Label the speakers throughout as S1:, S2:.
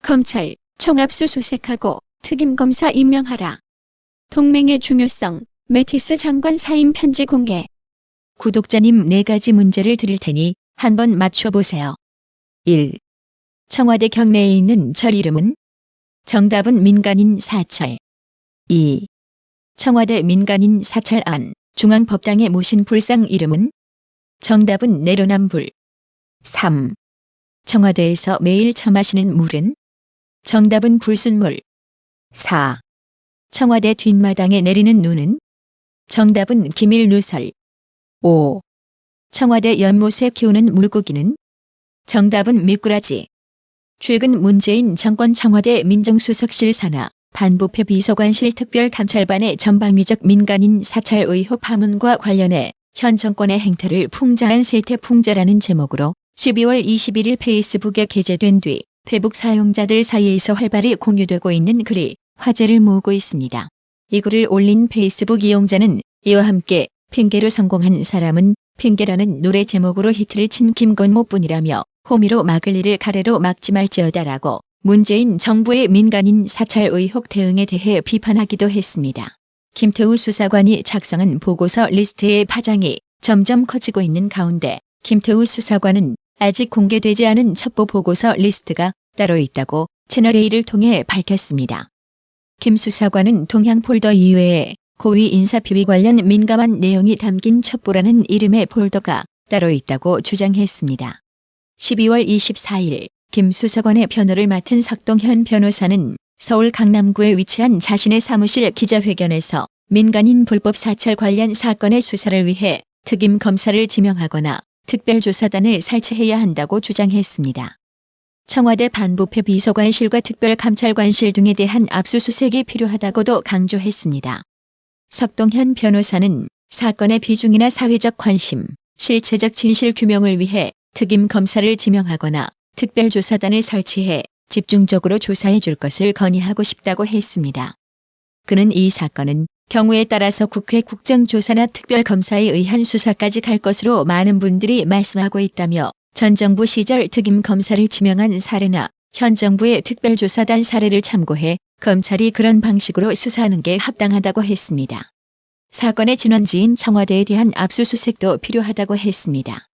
S1: 검찰, 청압수수색하고 특임검사 임명하라. 동맹의 중요성, 매티스 장관 사임 편지 공개. 구독자님 4가지 문제를 드릴 테니 한번 맞춰보세요. 1. 청와대 경내에 있는 절 이름은? 정답은 민간인 사찰. 2. 청와대 민간인 사찰 안 중앙법당에 모신 불상 이름은? 정답은 내로남불. 3. 청와대에서 매일 처마시는 물은? 정답은 불순물. 4. 청와대 뒷마당에 내리는 눈은? 정답은 기밀누설. 5. 청와대 연못에 키우는 물고기는? 정답은 미꾸라지. 최근 문재인 정권 청와대 민정수석실 산하 반부패 비서관실 특별감찰반의 전방위적 민간인 사찰 의혹 파문과 관련해 현 정권의 행태를 풍자한 세태풍자라는 제목으로 12월 21일 페이스북에 게재된 뒤 페북 사용자들 사이에서 활발히 공유되고 있는 글이 화제를 모으고 있습니다. 이 글을 올린 페이스북 이용자는 이와 함께 핑계로 성공한 사람은 핑계라는 노래 제목으로 히트를 친 김건모 뿐이라며 호미로 막을 일을 가래로 막지 말지어다라고 문재인 정부의 민간인 사찰 의혹 대응에 대해 비판하기도 했습니다. 김태우 수사관이 작성한 보고서 리스트의 파장이 점점 커지고 있는 가운데 김태우 수사관은 아직 공개되지 않은 첩보 보고서 리스트가 따로 있다고 채널A를 통해 밝혔습니다. 김 수사관은 동향 폴더 이외에 고위 인사 비위 관련 민감한 내용이 담긴 첩보라는 이름의 폴더가 따로 있다고 주장했습니다. 12월 24일 김 수사관의 변호를 맡은 석동현 변호사는 서울 강남구에 위치한 자신의 사무실 기자회견에서 민간인 불법 사찰 관련 사건의 수사를 위해 특임 검사를 지명하거나 특별조사단을 설치해야 한다고 주장했습니다. 청와대 반부패 비서관실과 특별감찰관실 등에 대한 압수수색이 필요하다고도 강조했습니다. 석동현 변호사는 사건의 비중이나 사회적 관심, 실체적 진실 규명을 위해 특임 검사를 지명하거나 특별조사단을 설치해 집중적으로 조사해 줄 것을 건의하고 싶다고 했습니다. 그는 이 사건은 경우에 따라서 국회 국정조사나 특별검사에 의한 수사까지 갈 것으로 많은 분들이 말씀하고 있다며 전 정부 시절 특임 검사를 지명한 사례나 현 정부의 특별조사단 사례를 참고해 검찰이 그런 방식으로 수사하는 게 합당하다고 했습니다. 사건의 진원지인 청와대에 대한 압수수색도 필요하다고 했습니다.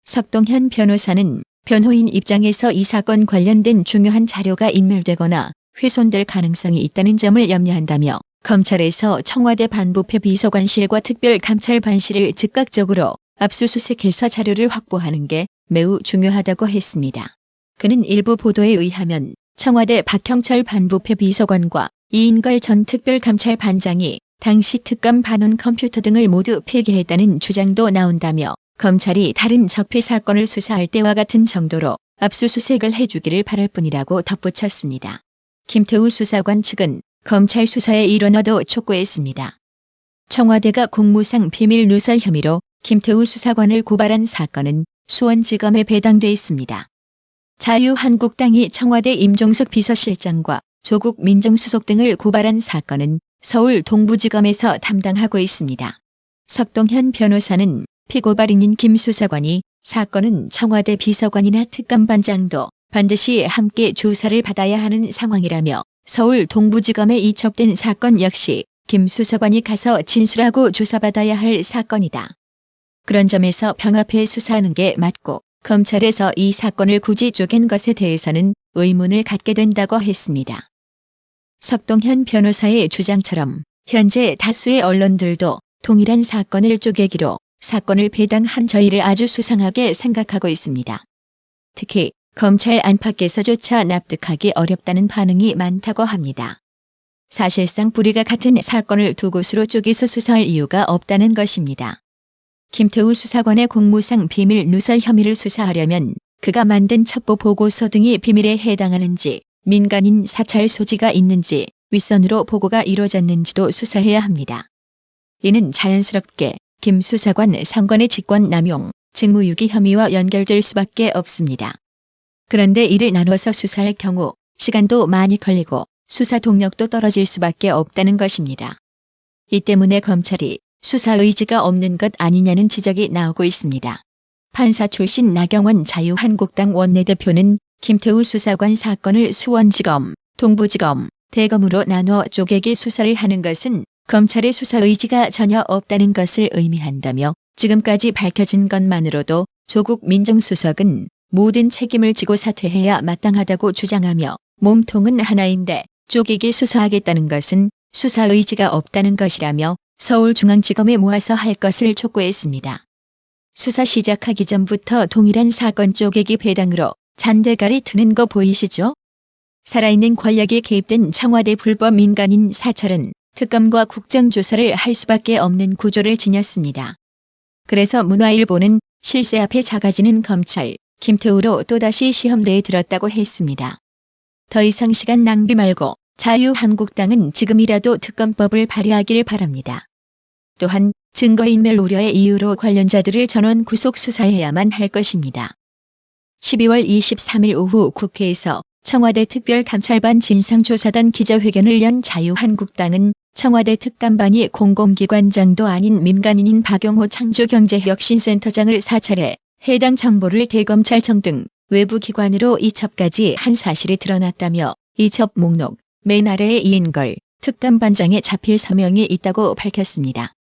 S1: 석동현 변호사는 변호인 입장에서 이 사건 관련된 중요한 자료가 인멸되거나 훼손될 가능성이 있다는 점을 염려한다며 검찰에서 청와대 반부패 비서관실과 특별감찰반실을 즉각적으로 압수수색해서 자료를 확보하는 게 매우 중요하다고 했습니다. 그는 일부 보도에 의하면 청와대 박형철 반부패 비서관과 이인걸 전 특별감찰반장이 당시 특감 반원 컴퓨터 등을 모두 폐기했다는 주장도 나온다며 검찰이 다른 적폐 사건을 수사할 때와 같은 정도로 압수수색을 해주기를 바랄 뿐이라고 덧붙였습니다. 김태우 수사관 측은 검찰 수사의 일원화도 촉구했습니다. 청와대가 공무상 비밀 누설 혐의로 김태우 수사관을 고발한 사건은 수원지검에 배당돼 있습니다. 자유한국당이 청와대 임종석 비서실장과 조국 민정수석 등을 고발한 사건은 서울 동부지검에서 담당하고 있습니다. 석동현 변호사는 피고발인인 김 수사관이 사건은 청와대 비서관이나 특감반장도 반드시 함께 조사를 받아야 하는 상황이라며 서울 동부지검에 이첩된 사건 역시 김 수사관이 가서 진술하고 조사받아야 할 사건이다. 그런 점에서 병합해 수사하는 게 맞고 검찰에서 이 사건을 굳이 쪼갠 것에 대해서는 의문을 갖게 된다고 했습니다. 석동현 변호사의 주장처럼 현재 다수의 언론들도 동일한 사건을 쪼개기로 사건을 배당한 저희를 아주 수상하게 생각하고 있습니다. 특히 검찰 안팎에서조차 납득하기 어렵다는 반응이 많다고 합니다. 사실상 뿌리가 같은 사건을 두 곳으로 쪼개서 수사할 이유가 없다는 것입니다. 김태우 수사관의 공무상 비밀 누설 혐의를 수사하려면 그가 만든 첩보 보고서 등이 비밀에 해당하는지, 민간인 사찰 소지가 있는지, 윗선으로 보고가 이루어졌는지도 수사해야 합니다. 이는 자연스럽게 김 수사관 상관의 직권 남용, 직무유기 혐의와 연결될 수밖에 없습니다. 그런데 이를 나눠서 수사할 경우 시간도 많이 걸리고 수사 동력도 떨어질 수밖에 없다는 것입니다. 이 때문에 검찰이 수사 의지가 없는 것 아니냐는 지적이 나오고 있습니다. 판사 출신 나경원 자유한국당 원내대표는 김태우 수사관 사건을 수원지검, 동부지검, 대검으로 나눠 쪼개기 수사를 하는 것은 검찰의 수사 의지가 전혀 없다는 것을 의미한다며 지금까지 밝혀진 것만으로도 조국 민정수석은 모든 책임을 지고 사퇴해야 마땅하다고 주장하며 몸통은 하나인데 쪼개기 수사하겠다는 것은 수사 의지가 없다는 것이라며 서울중앙지검에 모아서 할 것을 촉구했습니다. 수사 시작하기 전부터 동일한 사건 쪼개기 배당으로 잔대가리 트는 거 보이시죠? 살아있는 권력이 개입된 청와대 불법 민간인 사찰은 특검과 국정조사를 할 수밖에 없는 구조를 지녔습니다. 그래서 문화일보는 실세 앞에 작아지는 검찰, 김태우로 또다시 시험대에 들었다고 했습니다. 더 이상 시간 낭비 말고 자유한국당은 지금이라도 특검법을 발의하길 바랍니다. 또한 증거인멸 우려의 이유로 관련자들을 전원 구속 수사해야만 할 것입니다. 12월 23일 오후 국회에서 청와대 특별감찰반 진상조사단 기자회견을 연 자유한국당은 청와대 특감반이 공공기관장도 아닌 민간인인 박용호 창조경제혁신센터장을 사찰해 해당 정보를 대검찰청 등 외부 기관으로 이첩까지 한 사실이 드러났다며 이첩 목록 맨 아래에 이인걸 특감반장에 잡힐 서명이 있다고 밝혔습니다.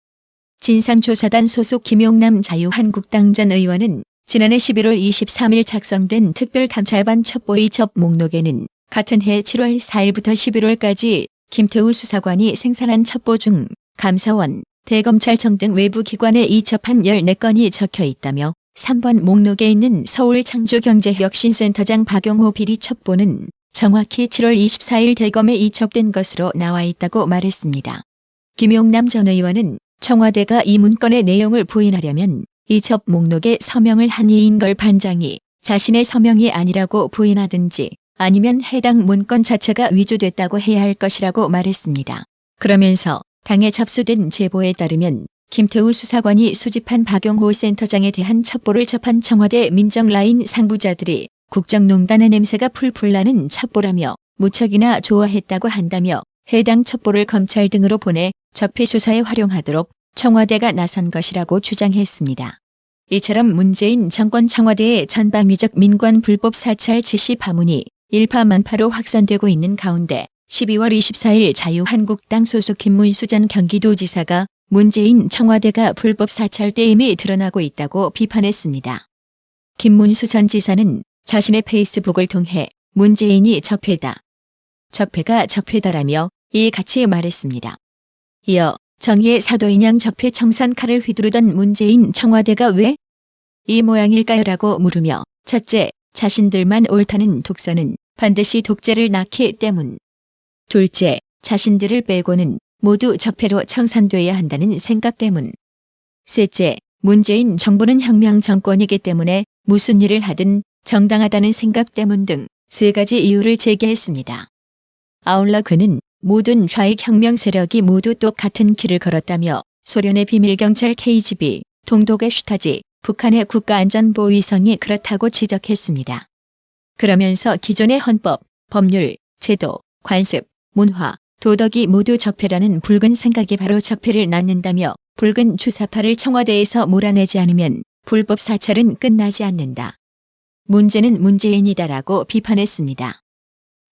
S1: 진상조사단 소속 김용남 자유한국당 전 의원은 지난해 11월 23일 작성된 특별감찰반 첩보 이첩 목록에는 같은 해 7월 4일부터 11월까지 김태우 수사관이 생산한 첩보 중 감사원, 대검찰청 등 외부 기관에 이첩한 14건이 적혀 있다며 3번 목록에 있는 서울창조경제혁신센터장 박용호 비리 첩보는 정확히 7월 24일 대검에 이첩된 것으로 나와 있다고 말했습니다. 김용남 전 의원은 청와대가 이 문건의 내용을 부인하려면 이첩 목록에 서명을 한 이인걸 반장이 자신의 서명이 아니라고 부인하든지 아니면 해당 문건 자체가 위조됐다고 해야 할 것이라고 말했습니다. 그러면서 당에 접수된 제보에 따르면 김태우 수사관이 수집한 박용호 센터장에 대한 첩보를 접한 청와대 민정라인 상부자들이 국정농단의 냄새가 풀풀 나는 첩보라며 무척이나 좋아했다고 한다며 해당 첩보를 검찰 등으로 보내 적폐수사에 활용하도록 청와대가 나선 것이라고 주장했습니다. 이처럼 문재인 정권 청와대의 전방위적 민관 불법 사찰 지시 파문이 일파만파로 확산되고 있는 가운데 12월 24일 자유한국당 소속 김문수 전 경기도지사가 문재인 청와대가 불법 사찰대임이 드러나고 있다고 비판했습니다. 김문수 전 지사는 자신의 페이스북을 통해 문재인이 적폐다. 적폐가 적폐다라며 이같이 말했습니다. 이어 정의의 사도인양 적폐 청산 칼을 휘두르던 문재인 청와대가 왜 이 모양일까요?라고 물으며 첫째, 자신들만 옳다는 독선은 반드시 독재를 낳기 때문. 둘째, 자신들을 빼고는 모두 적폐로 청산돼야 한다는 생각 때문. 셋째, 문재인 정부는 혁명 정권이기 때문에 무슨 일을 하든 정당하다는 생각 때문 등 세 가지 이유를 제기했습니다. 아울러 그는 모든 좌익 혁명 세력이 모두 똑같은 길을 걸었다며 소련의 비밀경찰 KGB, 동독의 슈타지, 북한의 국가안전보위성이 그렇다고 지적했습니다. 그러면서 기존의 헌법, 법률, 제도, 관습, 문화, 도덕이 모두 적폐라는 붉은 생각이 바로 적폐를 낳는다며 붉은 주사파를 청와대에서 몰아내지 않으면 불법 사찰은 끝나지 않는다. 문제는 문재인이다라고 비판했습니다.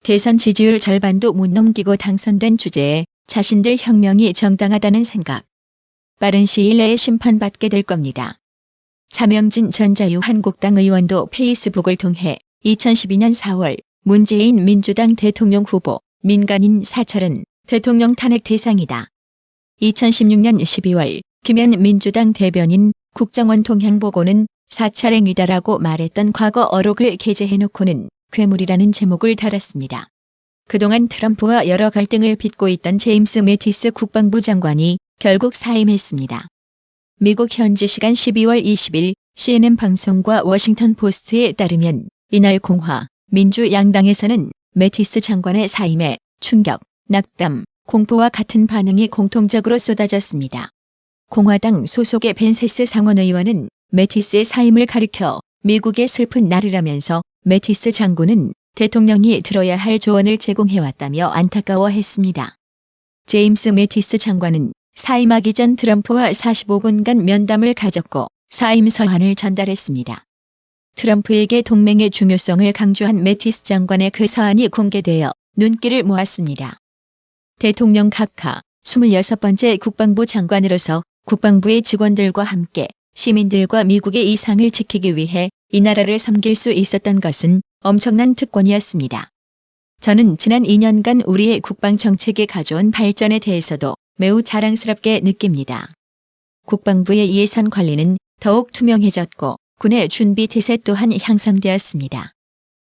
S1: 대선 지지율 절반도 못 넘기고 당선된 주제에 자신들 혁명이 정당하다는 생각. 빠른 시일 내에 심판받게 될 겁니다. 차명진 전 자유한국당 의원도 페이스북을 통해 2012년 4월 문재인 민주당 대통령 후보 민간인 사찰은 대통령 탄핵 대상이다. 2016년 12월 김현 민주당 대변인 국정원 통행보고는 사찰행위다라고 말했던 과거 어록을 게재해놓고는 괴물이라는 제목을 달았습니다. 그동안 트럼프와 여러 갈등을 빚고 있던 제임스 매티스 국방부 장관이 결국 사임했습니다. 미국 현지 시간 12월 20일 CNN 방송과 워싱턴 포스트에 따르면 이날 공화, 민주 양당에서는 매티스 장관의 사임에 충격, 낙담, 공포와 같은 반응이 공통적으로 쏟아졌습니다. 공화당 소속의 벤세스 상원 의원은 매티스의 사임을 가리켜 미국의 슬픈 날이라면서 매티스 장군은 대통령이 들어야 할 조언을 제공해왔다며 안타까워했습니다. 제임스 매티스 장관은 사임하기 전 트럼프와 45분간 면담을 가졌고 사임 서한을 전달했습니다. 트럼프에게 동맹의 중요성을 강조한 매티스 장관의 그 서한이 공개되어 눈길을 모았습니다. 대통령 카카 26번째 국방부 장관으로서 국방부의 직원들과 함께 시민들과 미국의 이상을 지키기 위해 이 나라를 섬길 수 있었던 것은 엄청난 특권이었습니다. 저는 지난 2년간 우리의 국방 정책이 가져온 발전에 대해서도 매우 자랑스럽게 느낍니다. 국방부의 예산 관리는 더욱 투명해졌고 군의 준비 태세 또한 향상되었습니다.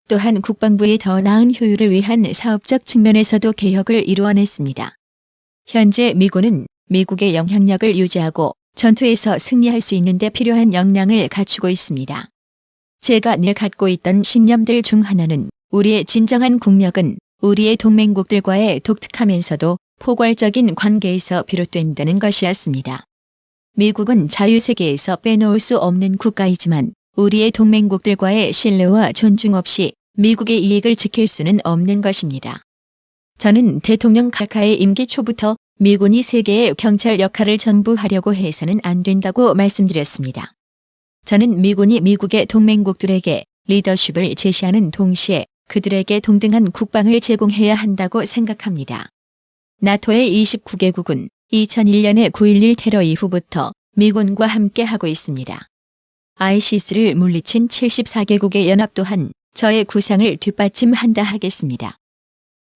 S1: 또한 국방부의 더 나은 효율을 위한 사업적 측면에서도 개혁을 이루어냈습니다. 현재 미군은 미국의 영향력을 유지하고 전투에서 승리할 수 있는 데 필요한 역량을 갖추고 있습니다. 제가 늘 갖고 있던 신념들 중 하나는 우리의 진정한 국력은 우리의 동맹국들과의 독특하면서도 포괄적인 관계에서 비롯된다는 것이었습니다. 미국은 자유세계에서 빼놓을 수 없는 국가이지만 우리의 동맹국들과의 신뢰와 존중 없이 미국의 이익을 지킬 수는 없는 것입니다. 저는 대통령 카카의 임기 초부터 미군이 세계의 경찰 역할을 전부 하려고 해서는 안 된다고 말씀드렸습니다. 저는 미군이 미국의 동맹국들에게 리더십을 제시하는 동시에 그들에게 동등한 국방을 제공해야 한다고 생각합니다. 나토의 29개국은 2001년의 9.11 테러 이후부터 미군과 함께 하고 있습니다. ISIS를 물리친 74개국의 연합 또한 저의 구상을 뒷받침한다 하겠습니다.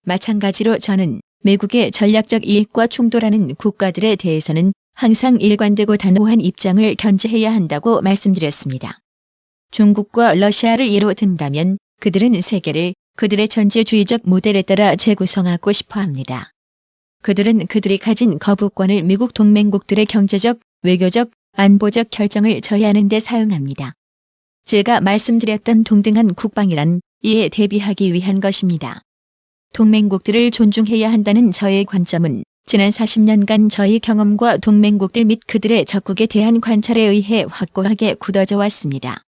S1: 마찬가지로 저는 미국의 전략적 이익과 충돌하는 국가들에 대해서는 항상 일관되고 단호한 입장을 견지해야 한다고 말씀드렸습니다. 중국과 러시아를 예로 든다면 그들은 세계를 그들의 전제주의적 모델에 따라 재구성하고 싶어 합니다. 그들은 그들이 가진 거부권을 미국 동맹국들의 경제적, 외교적, 안보적 결정을 저해하는 데 사용합니다. 제가 말씀드렸던 동등한 국방이란 이에 대비하기 위한 것입니다. 동맹국들을 존중해야 한다는 저의 관점은 지난 40년간 저희 경험과 동맹국들 및 그들의 적국에 대한 관찰에 의해 확고하게 굳어져 왔습니다.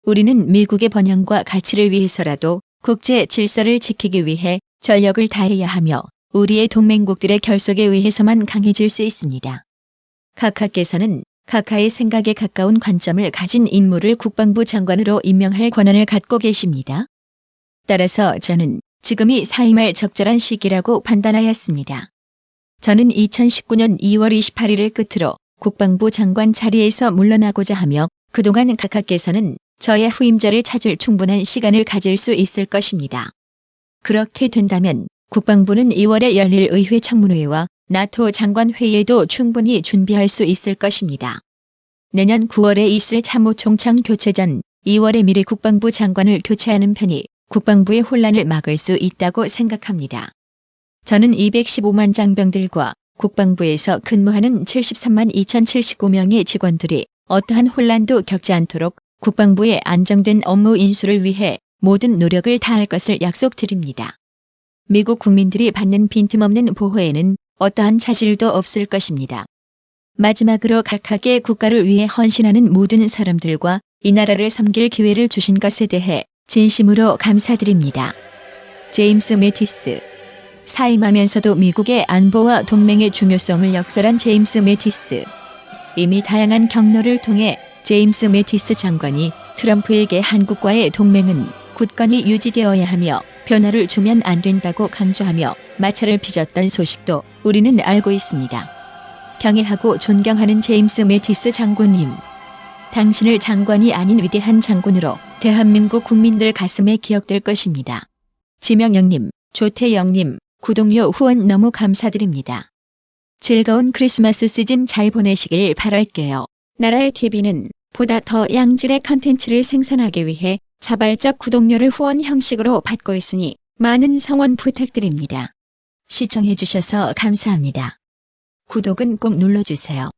S1: 우리는 미국의 번영과 가치를 위해서라도 국제 질서를 지키기 위해 전력을 다해야 하며 우리의 동맹국들의 결속에 의해서만 강해질 수 있습니다. 카카께서는 카카의 생각에 가까운 관점을 가진 인물을 국방부 장관으로 임명할 권한을 갖고 계십니다. 따라서 저는 지금이 사임할 적절한 시기라고 판단하였습니다. 저는 2019년 2월 28일을 끝으로 국방부 장관 자리에서 물러나고자 하며 그동안 카카께서는 저의 후임자를 찾을 충분한 시간을 가질 수 있을 것입니다. 그렇게 된다면 국방부는 2월에 열릴 의회 청문회와 나토 장관회의에도 충분히 준비할 수 있을 것입니다. 내년 9월에 있을 참모총장 교체 전 2월에 미리 국방부 장관을 교체하는 편이 국방부의 혼란을 막을 수 있다고 생각합니다. 저는 215만 장병들과 국방부에서 근무하는 73만 2,079명의 직원들이 어떠한 혼란도 겪지 않도록 국방부의 안정된 업무 인수를 위해 모든 노력을 다할 것을 약속드립니다. 미국 국민들이 받는 빈틈없는 보호에는 어떠한 차질도 없을 것입니다. 마지막으로 각각의 국가를 위해 헌신하는 모든 사람들과 이 나라를 섬길 기회를 주신 것에 대해 진심으로 감사드립니다. 제임스 매티스. 사임하면서도 미국의 안보와 동맹의 중요성을 역설한 제임스 매티스. 이미 다양한 경로를 통해 제임스 매티스 장관이 트럼프에게 한국과의 동맹은 굳건히 유지되어야 하며 변화를 주면 안 된다고 강조하며 마찰을 빚었던 소식도 우리는 알고 있습니다. 경애하고 존경하는 제임스 매티스 장군님. 당신을 장관이 아닌 위대한 장군으로 대한민국 국민들 가슴에 기억될 것입니다. 지명영님, 조태영님, 구독료 후원 너무 감사드립니다. 즐거운 크리스마스 시즌 잘 보내시길 바랄게요. 나라의 TV는 보다 더 양질의 컨텐츠를 생산하기 위해 자발적 구독료를 후원 형식으로 받고 있으니 많은 성원 부탁드립니다. 시청해주셔서 감사합니다. 구독은 꼭 눌러주세요.